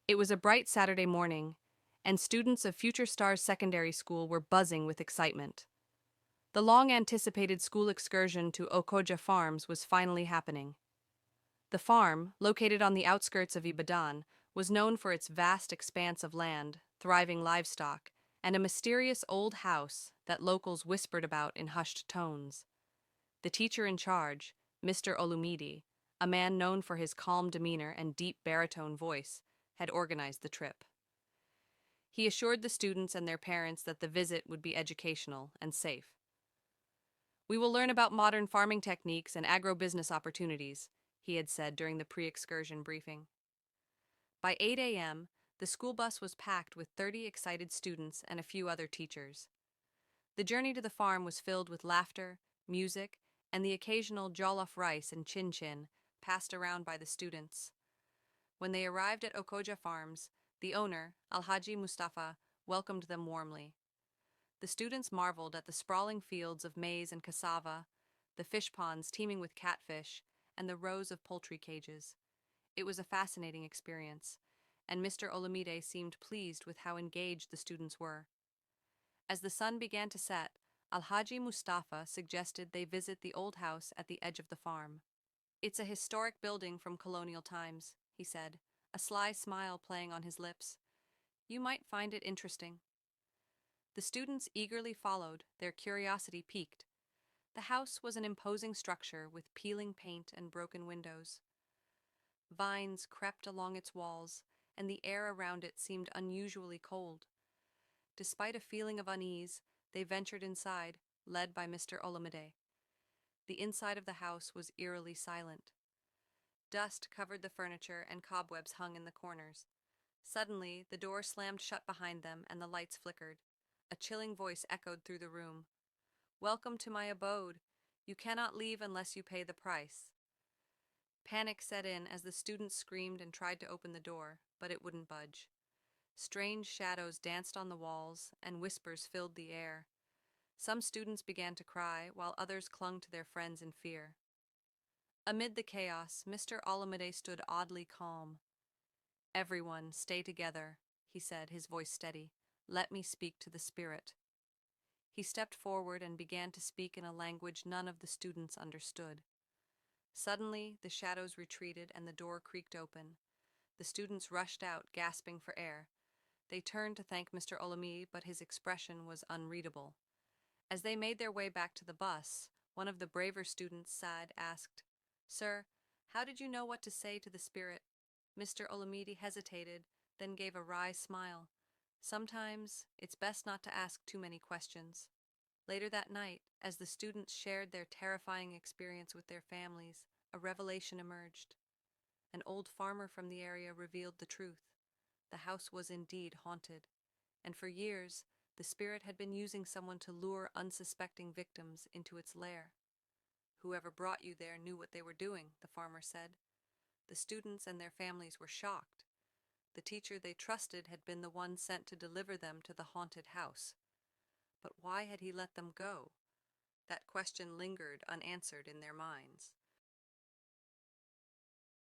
It was a bright Saturday morning, and students of Future Stars Secondary School were buzzing with excitement. The long anticipated school excursion to Okoja Farms was finally happening. The farm, located on the outskirts of Ibadan, was known for its vast expanse of land, thriving livestock, and a mysterious old house that locals whispered about in hushed tones. The teacher in charge, Mr. Olumide, a man known for his calm demeanor and deep baritone voice, had organized the trip. He assured the students and their parents that the visit would be educational and safe. "We will learn about modern farming techniques and agro-business opportunities," he had said during the pre-excursion briefing. By 8 a.m., the school bus was packed with 30 excited students and a few other teachers. The journey to the farm was filled with laughter, music, and the occasional jollof rice and chin-chin passed around by the students. When they arrived at Okoja Farms, the owner, Alhaji Mustafa, welcomed them warmly. The students marveled at the sprawling fields of maize and cassava, the fish ponds teeming with catfish, and the rows of poultry cages. It was a fascinating experience, and Mr. Olumide seemed pleased with how engaged the students were. As the sun began to set, Alhaji Mustafa suggested they visit the old house at the edge of the farm. "It's a historic building from colonial times," he said, a sly smile playing on his lips. "You might find it interesting." The students eagerly followed, their curiosity piqued. The house was an imposing structure with peeling paint and broken windows. Vines crept along its walls, and the air around it seemed unusually cold. Despite a feeling of unease, they ventured inside, led by Mr. Olumide. The inside of the house was eerily silent. Dust covered the furniture and cobwebs hung in the corners. Suddenly, the door slammed shut behind them and the lights flickered. A chilling voice echoed through the room. "Welcome to my abode. You cannot leave unless you pay the price." Panic set in as the students screamed and tried to open the door, but it wouldn't budge. Strange shadows danced on the walls, and whispers filled the air. Some students began to cry, while others clung to their friends in fear. Amid the chaos, Mr. Olumide stood oddly calm. "Everyone, stay together," he said, his voice steady. "Let me speak to the spirit." He stepped forward and began to speak in a language none of the students understood. Suddenly, the shadows retreated and the door creaked open. The students rushed out, gasping for air. They turned to thank Mr. Olumide, but his expression was unreadable. As they made their way back to the bus, one of the braver students, Saad, asked, "Sir, how did you know what to say to the spirit?" Mr. Olumide hesitated, then gave a wry smile. "Sometimes it's best not to ask too many questions." Later that night, as the students shared their terrifying experience with their families, a revelation emerged. An old farmer from the area revealed the truth. The house was indeed haunted, and for years, the spirit had been using someone to lure unsuspecting victims into its lair. "Whoever brought you there knew what they were doing," the farmer said. The students and their families were shocked. The teacher they trusted had been the one sent to deliver them to the haunted house. But why had he let them go? That question lingered unanswered in their minds.